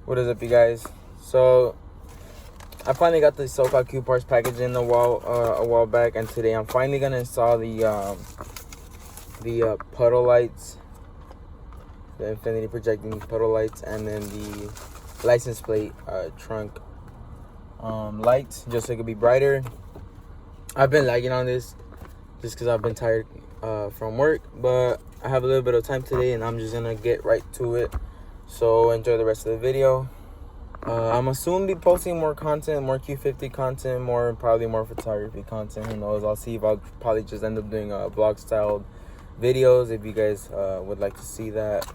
What is up, you guys? So I finally got the SoCal Q parts package in a while back, and today I'm finally gonna install the puddle lights, the infinity projecting puddle lights, and then the license plate trunk lights, just so it could be brighter. I've been lagging on this just because I've been tired from work, but I have a little bit of time today, and I'm just gonna get right to it. So enjoy the rest of the video. I'm gonna soon be posting more content, more Q50 content, probably more photography content. Who knows? I'll see if I'll probably just end up doing vlog style videos if you guys would like to see that.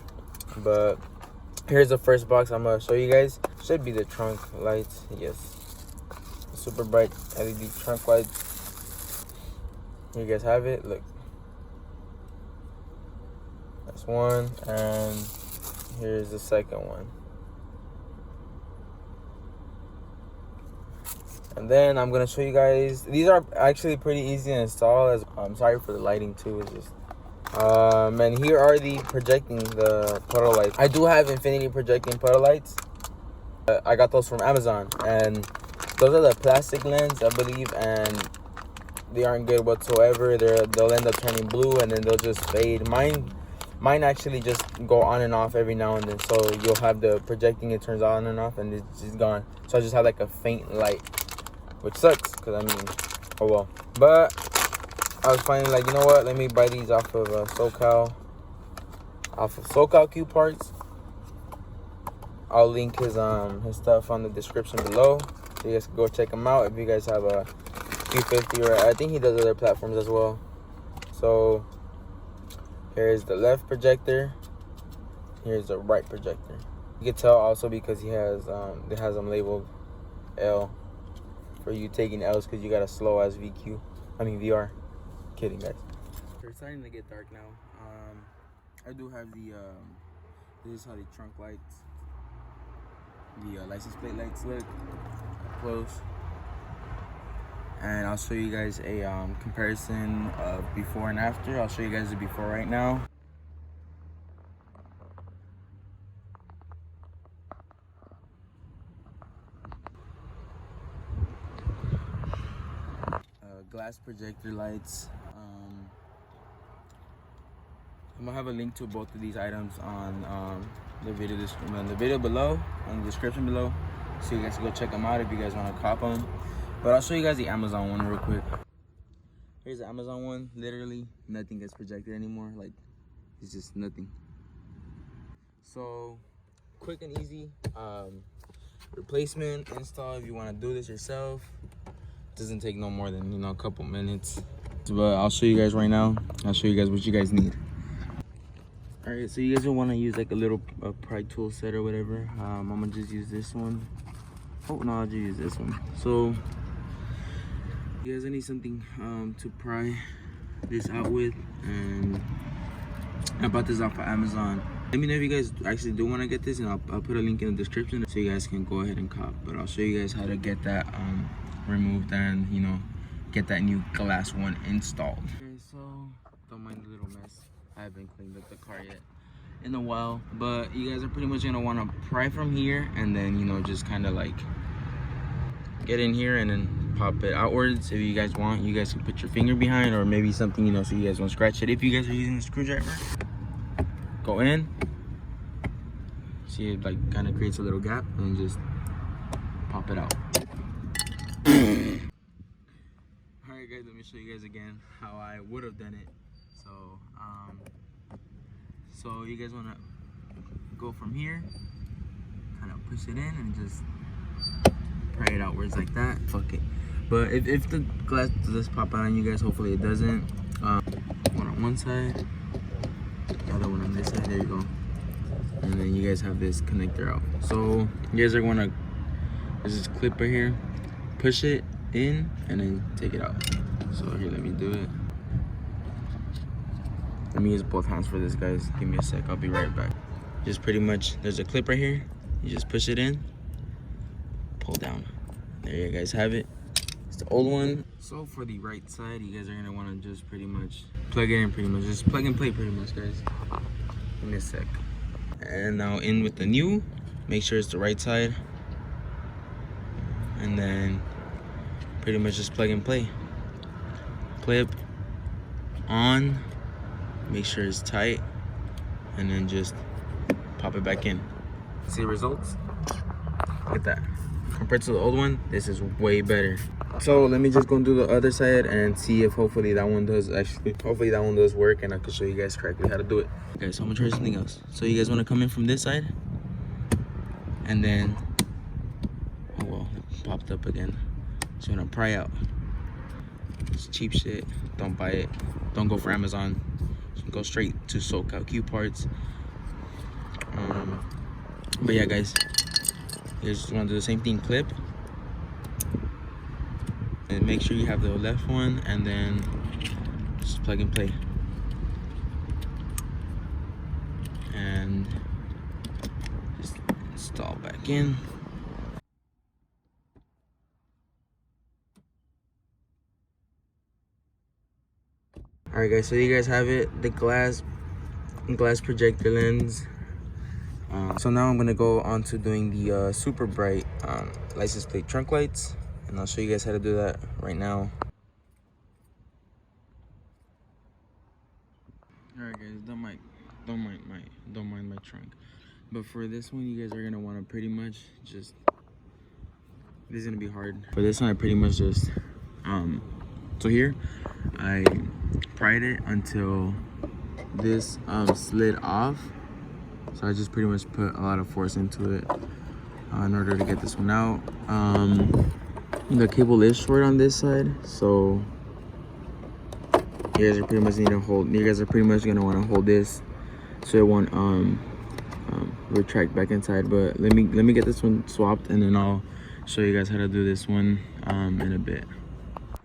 But here's the first box I'm gonna show you guys. Should be the trunk lights. Yes, super bright LED trunk lights. You guys have it. Look, that's one, and here's the second one. And then I'm gonna show you guys, these are actually pretty easy to install. I'm sorry for the lighting too. It's just and here are the puddle lights. I do have infinity projecting puddle lights. I got those from Amazon, and those are the plastic lens, I believe, and they aren't good whatsoever. They'll end up turning blue, and then they'll just fade. Mine actually just go on and off every now and then, so you'll have the projecting, it turns on and off, and it's just gone. So I just have like a faint light, which sucks, because I mean, oh well. But I was finally like, you know what, let me buy these off of SoCal Q parts. I'll link his stuff on the description below, so you guys can go check him out if you guys have a Q50, or I think he does other platforms as well. So here's the left projector, here's the right projector. You can tell also because it has them labeled L for you taking L's, because you got a slow as VR. Kidding, guys. It's starting to get dark now. I do have this is how the trunk lights, the license plate lights look up close. And I'll show you guys a comparison of before and after. I'll show you guys the before right now. Glass projector lights. I'm gonna have a link to both of these items on the video below, on the description below, so you guys can go check them out if you guys want to cop them. But I'll show you guys the Amazon one real quick. Here's the Amazon one. Literally nothing gets projected anymore. Like, it's just nothing. So quick and easy replacement install if you want to do this yourself. Doesn't take no more than a couple minutes. But I'll show you guys right now. I'll show you guys what you guys need. All right, so you guys will want to use like a pry tool set or whatever. I'm gonna just use this one. Oh no, I'll just use this one. So you guys need something to pry this out with, and I bought this off of Amazon. Let me know if you guys actually do want to get this, and I'll put a link in the description so you guys can go ahead and cop. But I'll show you guys how to get that removed and get that new glass one installed. Okay, so don't mind the little mess. I haven't cleaned up the car yet in a while, but you guys are pretty much gonna want to pry from here, and then just kind of like get in here and then pop it outwards. If you guys want, you guys can put your finger behind, or maybe something so you guys won't scratch it. If you guys are using a screwdriver, go in, see it like kind of creates a little gap, and just pop it out. Alright guys, let me show you guys again how I would have done it. So you guys want to go from here, kind of push it in, and just pry it outwards like that. Fuck it. But if the glass does pop out on you guys, hopefully it doesn't. One on one side, the other one on this side. There you go. And then you guys have this connector out. So you guys are going to, there's this clip right here. Push it in and then take it out. So here, let me do it. Let me use both hands for this, guys. Give me a sec, I'll be right back. Just pretty much, there's a clip right here. You just push it in, pull down. There you guys have it. It's the old one. So for the right side, you guys are gonna wanna just pretty much plug it in, just plug and play pretty much, guys. Give me a sec. And now in with the new Make sure it's the right side. And then pretty much just plug and play. Clip on, make sure it's tight, and then just pop it back in. See the results? Look at that. Compared to the old one, this is way better. So let me just go and do the other side and see if hopefully that one does work, and I can show you guys correctly how to do it. Okay, so I'm gonna try something else. So you guys wanna come in from this side, and then, oh well, it popped up again. So you're gonna pry out. It's cheap shit, don't buy it. Don't go for Amazon. Go straight to SoCal Q parts. But yeah, guys, you just want to do the same thing. Clip, and make sure you have the left one, and then just plug and play. And just install back in. All right, guys, so you guys have it, the glass projector lens. So now I'm gonna go on to doing the super bright license plate trunk lights, and I'll show you guys how to do that right now. All right, guys, don't mind my trunk, but for this one, you guys are gonna want to pretty much just, this is gonna be hard. For this one, I pretty much just so here I pried it until this slid off. So I just pretty much put a lot of force into it in order to get this one out. The cable is short on this side, so you guys are pretty much gonna want to hold this so it won't retract back inside. But let me get this one swapped, and then I'll show you guys how to do this one in a bit.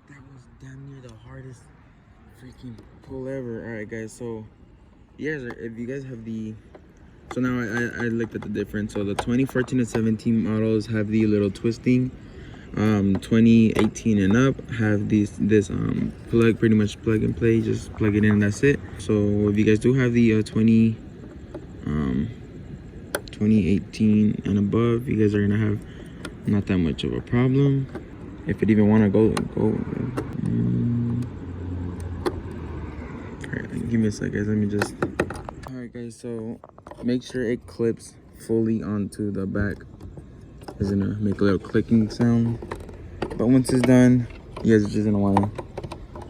That was damn near the hardest freaking pull ever. All right, guys, so if you guys have the, so now I looked at the difference. So the 2014 and 17 models have the little twisting. 2018 and up have this plug, pretty much plug and play, just plug it in, that's it. So if you guys do have the 2018 and above, you guys are gonna have not that much of a problem. If it even want to go. All right, give me a sec, guys. Let me just. All right, guys. So make sure it clips fully onto the back. It's gonna make a little clicking sound. But once it's done, you guys are just gonna want to,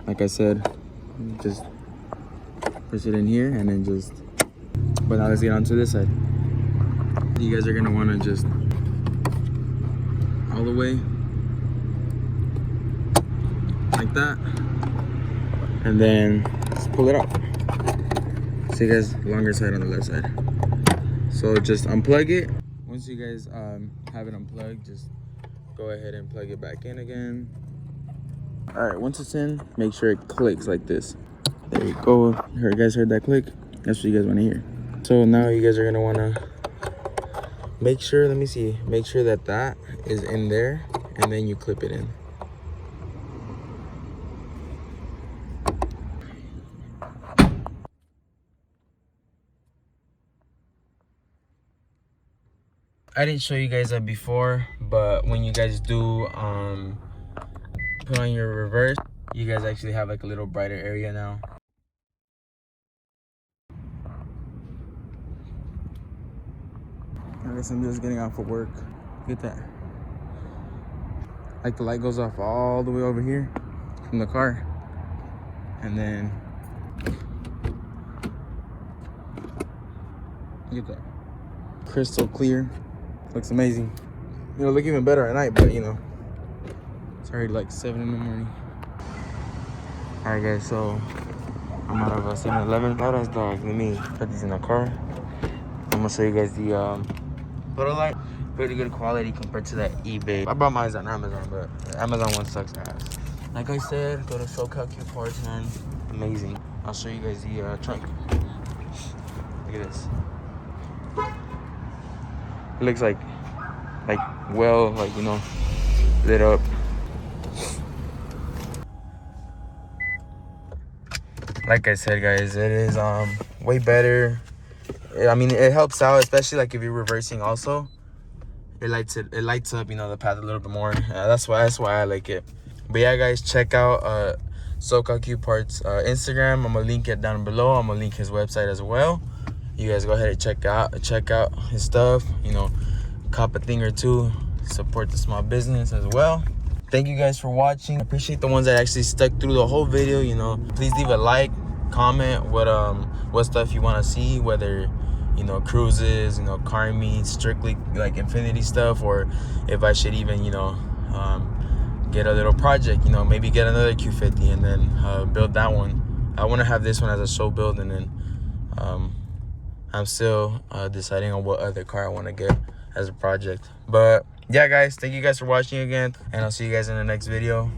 like I said, just push it in here and then just. But now let's get onto this side. You guys are gonna want to just all the way like that, and then just pull it up. So you guys, longer side on the left side. So just unplug it. Once you guys have it unplugged, just go ahead and plug it back in again. All right, once it's in, make sure it clicks like this. There you go. You guys heard that click? That's what you guys want to hear. So now you guys are gonna want to make sure, let me see, make sure that that is in there, and then you clip it in. I didn't show you guys that before, but when you guys do put on your reverse, you guys actually have like a little brighter area now. I guess I'm just getting off of work. Look at that. Like the light goes off all the way over here from the car. And then, look at that. Crystal clear. Looks amazing. It'll look even better at night, but you know, it's already like 7 in the morning. All right, guys, so I'm out of a 7-Eleven. Loud dog. Let me put these in the car. I'm gonna show you guys the Puddle light. Pretty good quality compared to that eBay. I bought mine on Amazon, but the Amazon one sucks ass. Like I said, go to SoCal Q parts, man. Amazing. I'll show you guys the trunk. Look at this. It looks like well, like, you know, lit up. Like I said, guys, it is way better. I mean, it helps out, especially like if you're reversing also. it lights up, you know, the path a little bit more. That's why I like it. But yeah, guys, check out SoCal Q Parts Instagram. I'm gonna link it down below. I'm gonna link his website as well. You guys go ahead and check out his stuff, you know, cop a thing or two, support the small business as well. Thank you guys for watching. I appreciate the ones that actually stuck through the whole video. You know, please leave a like, comment what stuff you want to see, whether, you know, cruises, you know, car meets, strictly like Infinity stuff, or if I should even, you know, get a little project, you know, maybe get another Q50 and then build that one. I want to have this one as a show build, and then I'm still deciding on what other car I want to get as a project. But yeah, guys, thank you guys for watching again, and I'll see you guys in the next video.